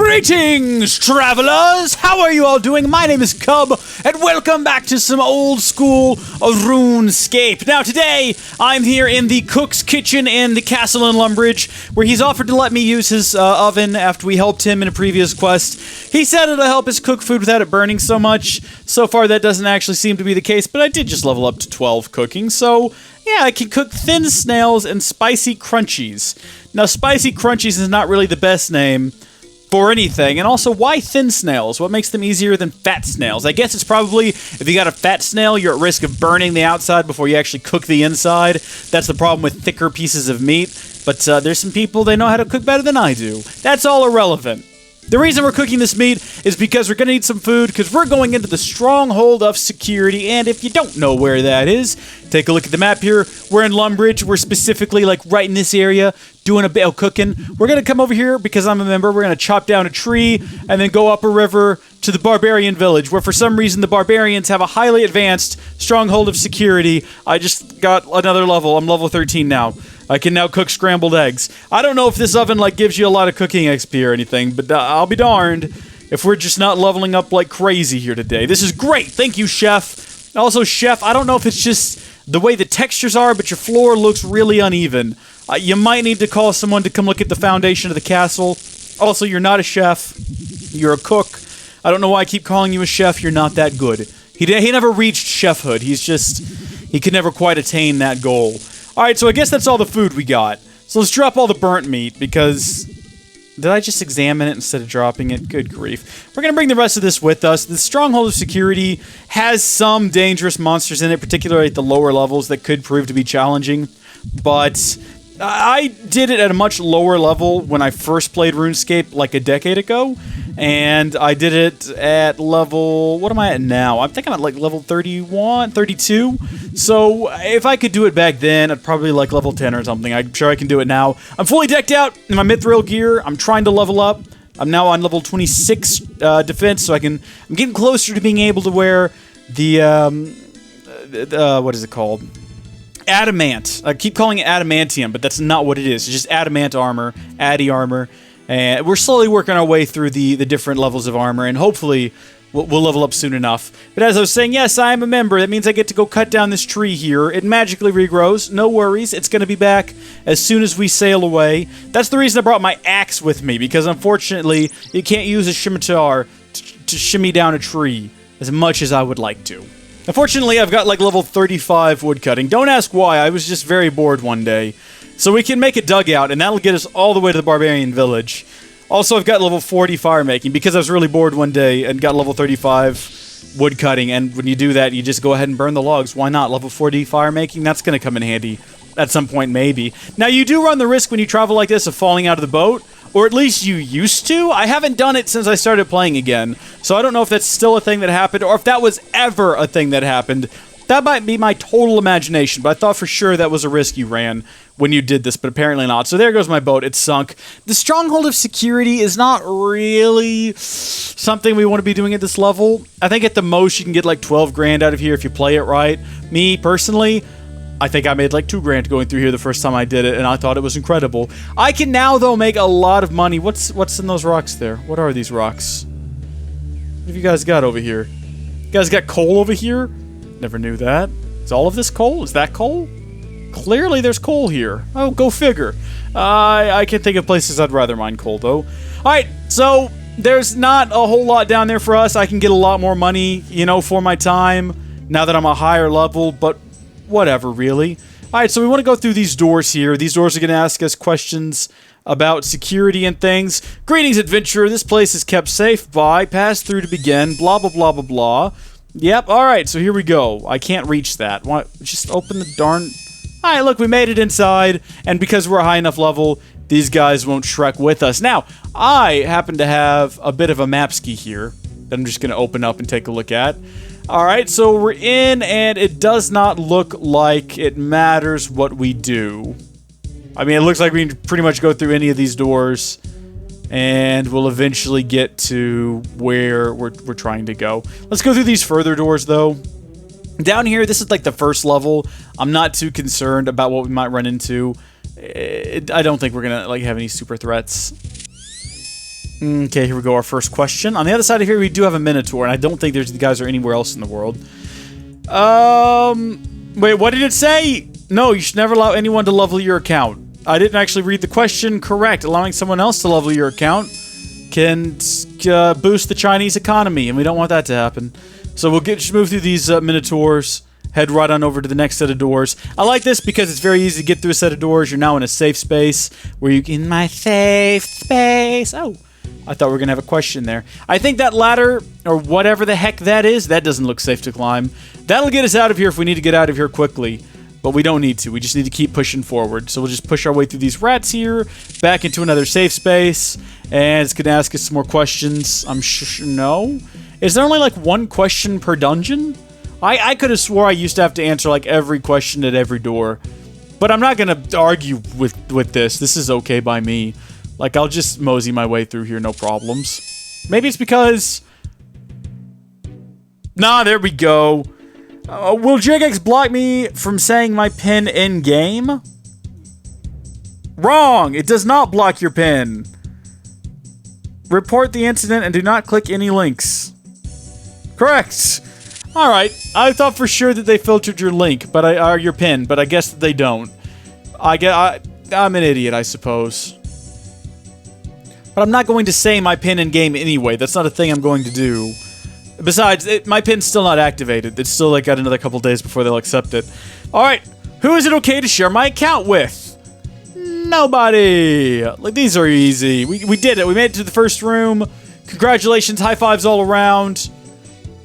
Greetings, travelers! How are you all doing? My name is Cub, and welcome back to some old school of RuneScape. Now, today, I'm here in the cook's kitchen in the castle in Lumbridge, where he's offered to let me use his oven after we helped him in a previous quest. He said it'll help us cook food without it burning so much. So far, that doesn't actually seem to be the case, but I did just level up to 12 cooking, so yeah, I can cook thin snails and spicy crunchies. Now, spicy crunchies is not really the best name for anything, and also, why thin snails? What makes them easier than fat snails? I guess it's probably, if you got a fat snail, you're at risk of burning the outside before you actually cook the inside. That's the problem with thicker pieces of meat, but there's some people, they know how to cook better than I do. That's all irrelevant. The reason we're cooking this meat is because we're going to need some food, because we're going into the Stronghold of Security, and if you don't know where that is, take a look at the map here. We're in Lumbridge. We're specifically, like, right in this area, doing a bit of cooking. We're going to come over here, because I'm a member, we're going to chop down a tree, and then go up a river to the Barbarian Village, where for some reason the Barbarians have a highly advanced Stronghold of Security. I just got another level. I'm level 13 now. I can now cook scrambled eggs. I don't know if this oven, like, gives you a lot of cooking XP or anything, but I'll be darned if we're just not leveling up like crazy here today. This is great. Thank you, Chef. Also, Chef, I don't know if it's just the way the textures are, but your floor looks really uneven. You might need to call someone to come look at the foundation of the castle. Also, you're not a chef. You're a cook. I don't know why I keep calling you a chef. You're not that good. He never reached chefhood. He could never quite attain that goal. Alright, so I guess that's all the food we got. So let's drop all the burnt meat, because did I just examine it instead of dropping it? Good grief. We're going to bring the rest of this with us. The Stronghold of Security has some dangerous monsters in it, particularly at the lower levels, that could prove to be challenging. But I did it at a much lower level when I first played RuneScape like a decade ago. And I did it at level, what am I at now? I think I'm at like level 31, 32. So if I could do it back then, I'd probably like level 10 or something. I'm sure I can do it now. I'm fully decked out in my mithril gear. I'm trying to level up. I'm now on level 26 defense, so I'm getting closer to being able to wear the, what is it called? Adamant. I keep calling it adamantium, but that's not what it is. It's just adamant armor, addy armor. And we're slowly working our way through the different levels of armor, and hopefully we'll level up soon enough. But as I was saying, yes, I am a member. That means I get to go cut down this tree here. It magically regrows. No worries. It's going to be back as soon as we sail away. That's the reason I brought my axe with me, because unfortunately, you can't use a scimitar to shimmy down a tree as much as I would like to. Unfortunately, I've got like level 35 woodcutting. Don't ask why. I was just very bored one day. So we can make a dugout, and that'll get us all the way to the Barbarian Village. Also, I've got level 40 fire making, because I was really bored one day and got level 35 wood cutting, and when you do that, you just go ahead and burn the logs. Why not? Level 40 fire making, that's going to come in handy at some point, maybe. Now, you do run the risk when you travel like this of falling out of the boat, or at least you used to. I haven't done it since I started playing again, so I don't know if that's still a thing that happened, or if that was ever a thing that happened. That might be my total imagination, but I thought for sure that was a risk you ran when you did this, but apparently not. So there goes my boat. It's sunk. The Stronghold of Security is not really something we want to be doing at this level. I think at the most you can get like 12 grand out of here if you play it right. Me, personally, I think I made like 2 grand going through here the first time I did it, and I thought it was incredible. I can now, though, make a lot of money. What's in those rocks there? What are these rocks? What have you guys got over here? You guys got coal over here? Never knew that. Is all of this coal? Is that coal? Clearly there's coal here. Oh, go figure. I can think of places I'd rather mine coal, though. Alright, so there's not a whole lot down there for us. I can get a lot more money, you know, for my time now that I'm a higher level, but whatever, really. Alright, so we want to go through these doors here. These doors are going to ask us questions about security and things. Greetings, adventurer. This place is kept safe by pass through to begin, blah, blah, blah, blah, blah. Yep, alright, so here we go. I can't reach that. Why, just open the darn... Alright, look, we made it inside, and because we're a high enough level, these guys won't Shrek with us. Now, I happen to have a bit of a map ski here that I'm just going to open up and take a look at. Alright, so we're in, and it does not look like it matters what we do. I mean, it looks like we can pretty much go through any of these doors, and we'll eventually get to where we're trying to go. Let's go through these further doors, though. Down here, this is like the first level. I'm not too concerned about what we might run into. I don't think we're gonna like have any super threats. Okay, here we go. Our first question. On the other side of here, we do have a Minotaur, and I don't think these guys are anywhere else in the world. Wait, what did it say? No, you should never allow anyone to level your account. I didn't actually read the question correct. Allowing someone else to level your account can boost the Chinese economy, and we don't want that to happen. So we'll just move through these Minotaurs, head right on over to the next set of doors. I like this because it's very easy to get through a set of doors. You're now in a safe space where you can... In my safe space. Oh, I thought we were going to have a question there. I think that ladder, or whatever the heck that is, that doesn't look safe to climb. That'll get us out of here if we need to get out of here quickly. But we don't need to. We just need to keep pushing forward. So we'll just push our way through these rats here, back into another safe space, and it's going to ask us some more questions. I'm sure... No? Is there only like one question per dungeon? I could have swore I used to have to answer like every question at every door. But I'm not going to argue with this. This is okay by me. Like, I'll just mosey my way through here, no problems. Maybe it's because... Nah, there we go. Will Jagex block me from saying my pin in-game? Wrong! It does not block your pin. Report the incident and do not click any links. Correct! Alright, I thought for sure that they filtered your link, or your pin, but I guess that they don't. I'm an idiot, I suppose. But I'm not going to say my pin in-game anyway. That's not a thing I'm going to do. Besides, my pin's still not activated. It's still like got another couple days before they'll accept it. Alright, who is it okay to share my account with? Nobody! Like, these are easy. We did it. We made it to the first room. Congratulations, high fives all around.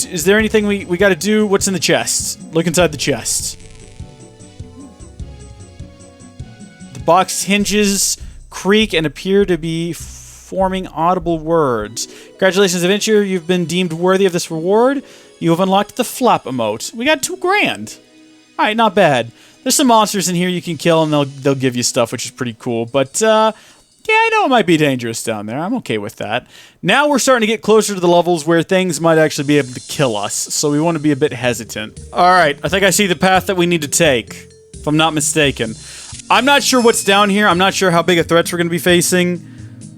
Is there anything we gotta do? What's in the chest? Look inside the chest. The box hinges creak and appear to be forming audible words. Congratulations, adventurer. You've been deemed worthy of this reward. You have unlocked the flap emote. We got 2 grand. Alright, not bad. There's some monsters in here you can kill, and they'll give you stuff, which is pretty cool. But, yeah, I know it might be dangerous down there. I'm okay with that. Now we're starting to get closer to the levels where things might actually be able to kill us, so we want to be a bit hesitant. Alright, I think I see the path that we need to take, if I'm not mistaken. I'm not sure what's down here. I'm not sure how big of threats we're going to be facing.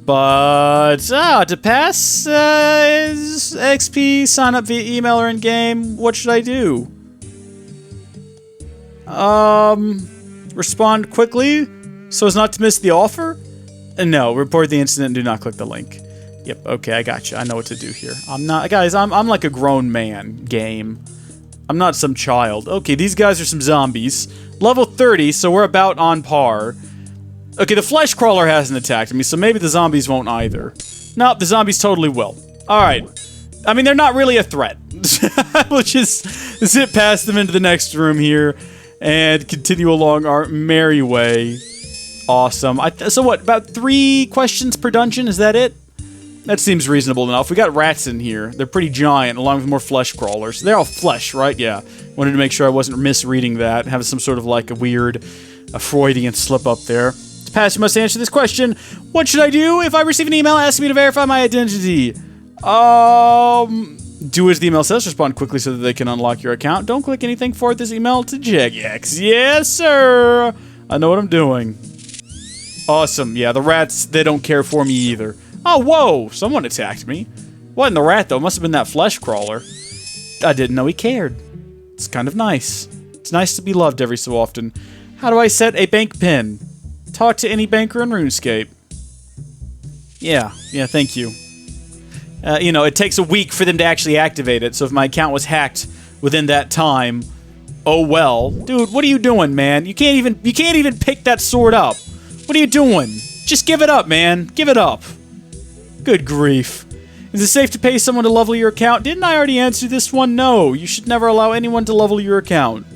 But, to pass is XP, sign up via email or in-game. What should I do? Respond quickly so as not to miss the offer? No, report the incident and do not click the link. Yep, okay, I got you. I know what to do here. I'm like a grown man, game. I'm not some child. Okay, these guys are some zombies. Level 30, so we're about on par. Okay, the flesh crawler hasn't attacked me, so maybe the zombies won't either. Nope, the zombies totally will. Alright. I mean, they're not really a threat. We'll just zip past them into the next room here and continue along our merry way. Awesome. So what, about 3 questions per dungeon? Is that it? That seems reasonable enough. We got rats in here. They're pretty giant, along with more flesh crawlers. They're all flesh, right? Yeah. Wanted to make sure I wasn't misreading that. Have some sort of like a Freudian slip up there. To pass, you must answer this question. What should I do if I receive an email asking me to verify my identity? Do as the email says. Respond quickly so that they can unlock your account. Don't click anything. Forward this email to Jagex. Yes, sir. I know what I'm doing. Awesome. Yeah, the rats, they don't care for me either. Oh, whoa. Someone attacked me. Wasn't the rat, though. It must have been that flesh crawler. I didn't know he cared. It's kind of nice. It's nice to be loved every so often. How do I set a bank pin? Talk to any banker in RuneScape. Yeah, thank you. You know, it takes a week for them to actually activate it, so if my account was hacked within that time, oh well. Dude, what are you doing, man? You can't even pick that sword up. What are you doing? Just give it up, man. Give it up. Good grief. Is it safe to pay someone to level your account? Didn't I already answer this one? No. You should never allow anyone to level your account.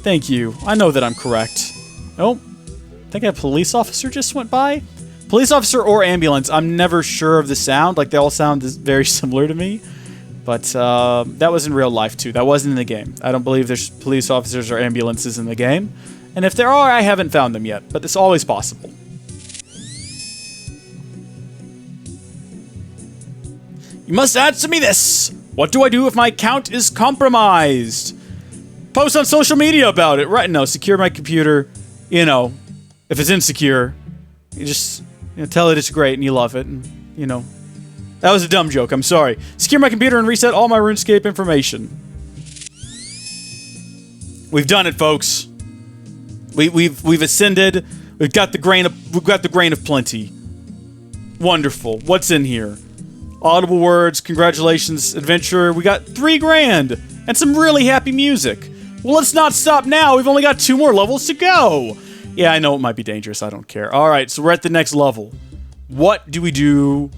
Thank you. I know that I'm correct. Oh. I think a police officer just went by? Police officer or ambulance. I'm never sure of the sound. Like, they all sound very similar to me. But, that was in real life, too. That wasn't in the game. I don't believe there's police officers or ambulances in the game. And if there are, I haven't found them yet. But it's always possible. You must answer me this! What do I do if my account is compromised? Post on social media about it. Right, no, secure my computer. You know, if it's insecure, you just tell it it's great and you love it. And you know. That was a dumb joke, I'm sorry. Secure my computer and reset all my RuneScape information. We've done it, folks. We've ascended. We've got the grain of plenty. Wonderful. What's in here? Audible words, congratulations, adventurer. We got 3 grand and some really happy music. Well, let's not stop now. We've only got 2 more levels to go. Yeah, I know it might be dangerous. I don't care. All right, so we're at the next level. What do we do?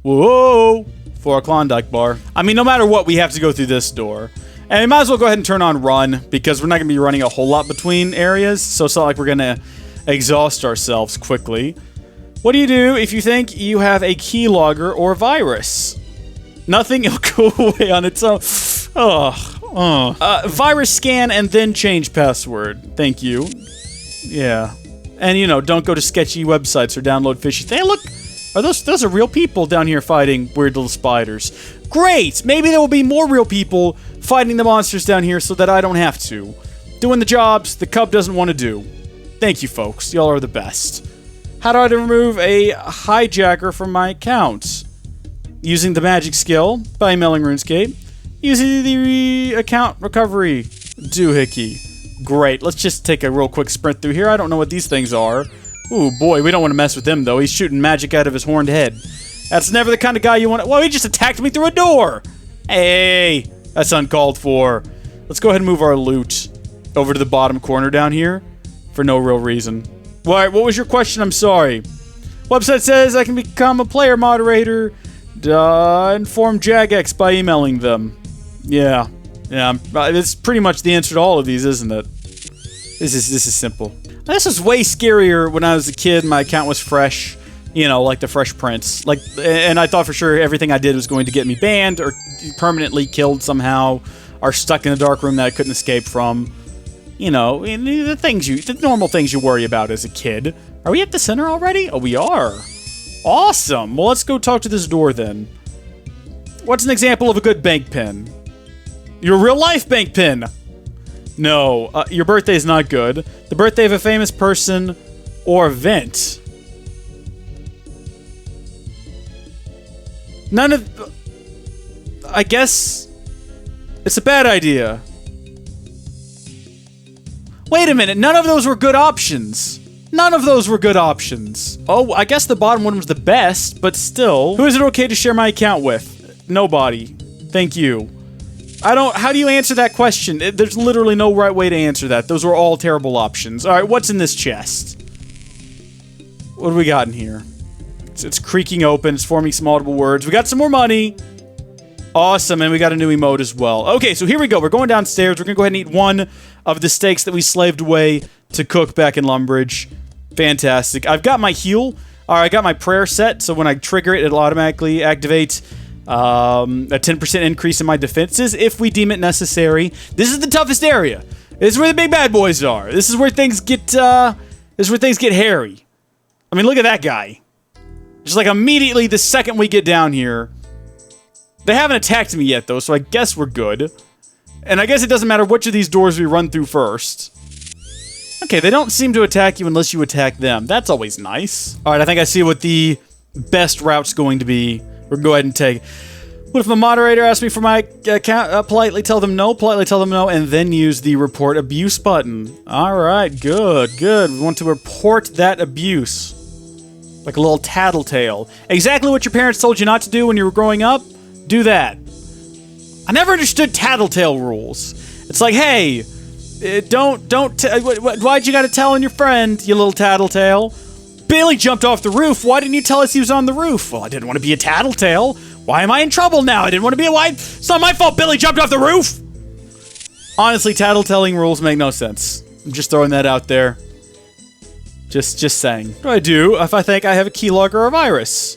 Whoa! For our Klondike bar. I mean, no matter what, we have to go through this door. And we might as well go ahead and turn on run, because we're not going to be running a whole lot between areas, so it's not like we're going to exhaust ourselves quickly. What do you do if you think you have a keylogger or virus? Nothing, it'll go away on its own. Virus scan and then change password. Thank you. Yeah. And, you know, don't go to sketchy websites or download fishy things. Hey, look! Those are real people down here fighting weird little spiders. Great! Maybe there will be more real people fighting the monsters down here so that I don't have to. Doing the jobs the cub doesn't want to do. Thank you, folks. Y'all are the best. How do I remove a hijacker from my account? Using the magic skill by emailing RuneScape. Using the account recovery doohickey. Great. Let's just take a real quick sprint through here. I don't know what these things are. Ooh, boy, we don't want to mess with him, though. He's shooting magic out of his horned head. That's never the kind of guy you want to... Well, he just attacked me through a door! Hey, that's uncalled for. Let's go ahead and move our loot over to the bottom corner down here for no real reason. What was your question? I'm sorry. Website says I can become a player moderator. Inform Jagex by emailing them. Yeah. It's pretty much the answer to all of these, isn't it? This is simple. This was way scarier when I was a kid. My account was fresh, you know, like the Fresh Prince. And I thought for sure everything I did was going to get me banned or permanently killed somehow, or stuck in a dark room that I couldn't escape from. You know, the normal things you worry about as a kid. Are we at the center already? Oh, we are. Awesome. Well, let's go talk to this door then. What's an example of a good bank pin? Your real life bank pin. No, your birthday is not good. The birthday of a famous person or event. None of... I guess... It's a bad idea. Wait a minute, none of those were good options. None of those were good options. Oh, I guess the bottom one was the best, but still. Who is it okay to share my account with? Nobody. Thank you. How do you answer that question? There's literally no right way to answer that. Those were all terrible options. Alright, what's in this chest? What do we got in here? It's creaking open, it's forming some audible words. We got some more money. Awesome, and we got a new emote as well. Okay, so here we go. We're going downstairs. We're gonna go ahead and eat one of the steaks that we slaved away to cook back in Lumbridge. Fantastic. I've got my heal. Alright, I got my prayer set, so when I trigger it, it'll automatically activate a 10% increase in my defenses if we deem it necessary. This is the toughest area. This is where the big bad boys are. This is where things get, hairy. I mean, look at that guy. Just like immediately the second we get down here. They haven't attacked me yet, though, so I guess we're good. And I guess it doesn't matter which of these doors we run through first. Okay, they don't seem to attack you unless you attack them. That's always nice. Alright, I think I see what the best route's going to be. We're going to go ahead and take... What if a moderator asks me for my account? Politely tell them no, and then use the report abuse button. Alright, good. We want to report that abuse. Like a little tattletale. Exactly what your parents told you not to do when you were growing up, do that. I never understood tattletale rules. It's like, hey, why'd you gotta tell on your friend, you little tattletale? Billy jumped off the roof. Why didn't you tell us he was on the roof? Well, I didn't want to be a tattletale. Why am I in trouble now? I didn't want to be a why? It's not my fault Billy jumped off the roof! Honestly, tattletelling rules make no sense. I'm just throwing that out there. Just saying. What do I do if I think I have a keylogger or a virus?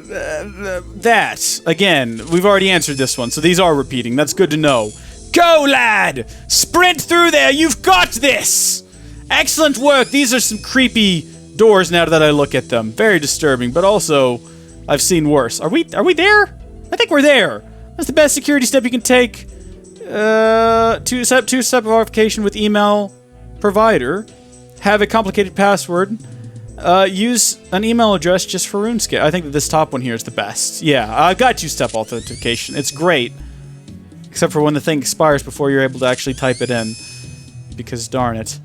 That. Again, we've already answered this one, so these are repeating. That's good to know. Go, lad! Sprint through there! You've got this! Excellent work! These are some creepy doors now that I look at them. Very disturbing, but also, I've seen worse. Are we there? I think we're there. That's the best security step you can take. Two-step verification with email provider. Have a complicated password. Use an email address just for RuneScape. I think that this top one here is the best. Yeah, I've got two-step authentication. It's great. Except for when the thing expires before you're able to actually type it in. Because darn it.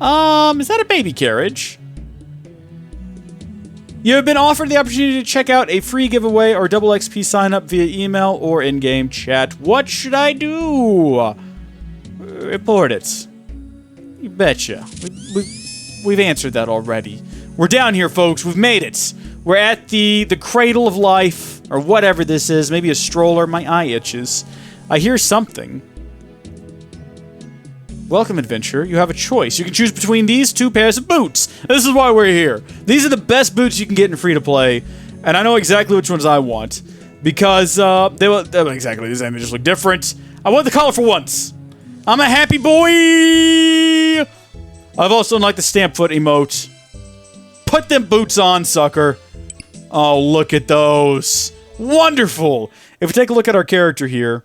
Is that a baby carriage? You have been offered the opportunity to check out a free giveaway or double XP sign up via email or in-game chat. What should I do? Report it. You betcha. We've answered that already. We're down here, folks. We've made it. We're at the cradle of life, or whatever this is. Maybe a stroller. My eye itches. I hear something. Welcome, adventurer. You have a choice. You can choose between these two pairs of boots. This is why we're here. These are the best boots you can get in free-to-play, and I know exactly which ones I want, because they look exactly the same. They just look different. I want the colorful ones. I'm a happy boy! I've also unlocked the stamp foot emote. Put them boots on, sucker. Oh, look at those. Wonderful. If we take a look at our character here,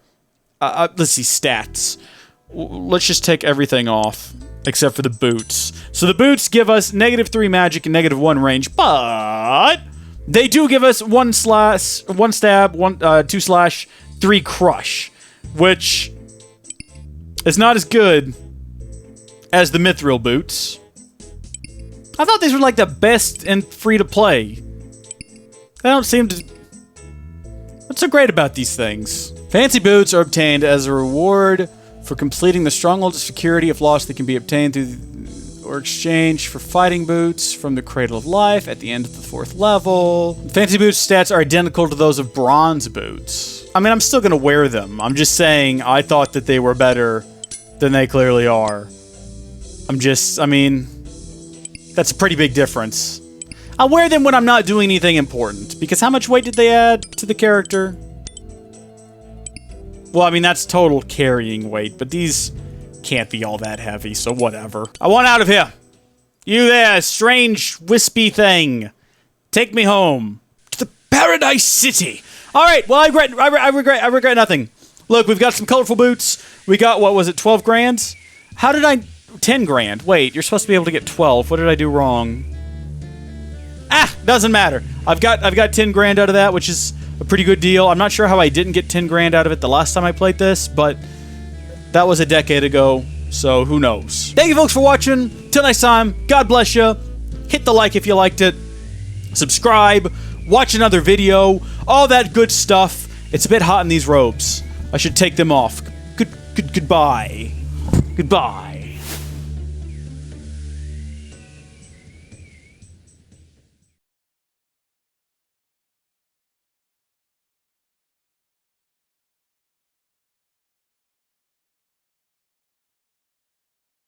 let's see, stats. Let's just take everything off, except for the boots. So the boots give us -3 magic and -1 range, but they do give us 1 stab, 2 slash, 3 crush, which is not as good as the mithril boots. I thought these were like the best in free-to-play. They don't seem to... What's so great about these things? Fancy boots are obtained as a reward for completing the Stronghold of Security. If lost, they can be obtained through or exchanged for fighting boots from the Cradle of Life at the end of the 4th level. Fancy boots stats are identical to those of bronze boots. I mean, I'm still gonna wear them. I'm just saying I thought that they were better than they clearly are. I mean, that's a pretty big difference. I wear them when I'm not doing anything important, because how much weight did they add to the character? Well, I mean, that's total carrying weight, but these can't be all that heavy, so whatever. I want out of here. You there, strange, wispy thing. Take me home. To the Paradise City. Alright, well, I regret nothing. Look, we've got some colorful boots. We got, what was it, 12 grand? How did I... 10 grand. Wait, you're supposed to be able to get 12. What did I do wrong? Ah, doesn't matter. I've got 10 grand out of that, which is a pretty good deal. I'm not sure how I didn't get 10 grand out of it the last time I played this, but that was a decade ago, so who knows. Thank you folks for watching. Till next time, God bless you. Hit the like if you liked it. Subscribe. Watch another video. All that good stuff. It's a bit hot in these robes. I should take them off. Goodbye. Goodbye.